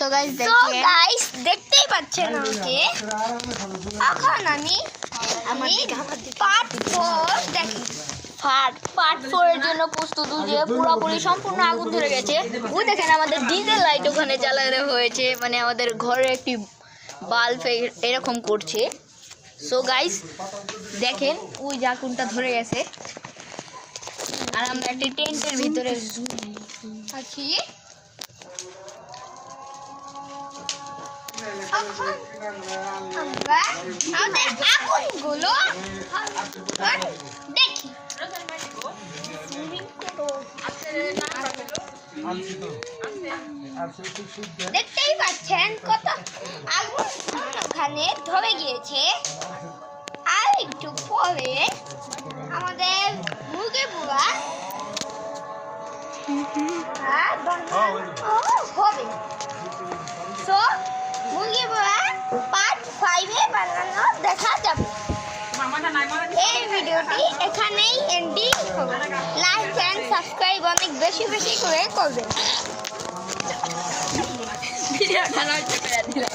So guys দেখতেই পাচ্ছেন আমাকে। এখন আমি পার্ট 4 দেখি। পার্ট 4 এর জন্য প্রস্তুত। যে পুরোপুরি সম্পূর্ণ আগুন ধরে গেছে। ওই দেখেন আমাদের ডিজেল লাইট ওখানে জ্বালানো হয়েছে, মানে আমাদের ঘরে একটি বাল্ব এরকম করছে। সো গাইস দেখেন ওই যে আগুনটা ধরে গেছে, আর আমরা একটি টেন্টের ভিতরে আছি। এখন আমরা আমাদের আগুনগুলো দেখি। দেখতেই পাচ্ছেন কত আগুন ওখানে ধরে গিয়েছে। আর একটু পরে আমাদের মুরগি পোড়া হবে। তো মুরগি পোড়া পার্ট 5 এ বানানো দেখা যাবে। এই ভিডিওটি এখানেই এন্ডিং হবে। লাইক এন্ড সাবস্ক্রাইব অনেক বেশি বেশি করে করবেন। ভিডিওটা নষ্ট করে দিলাম।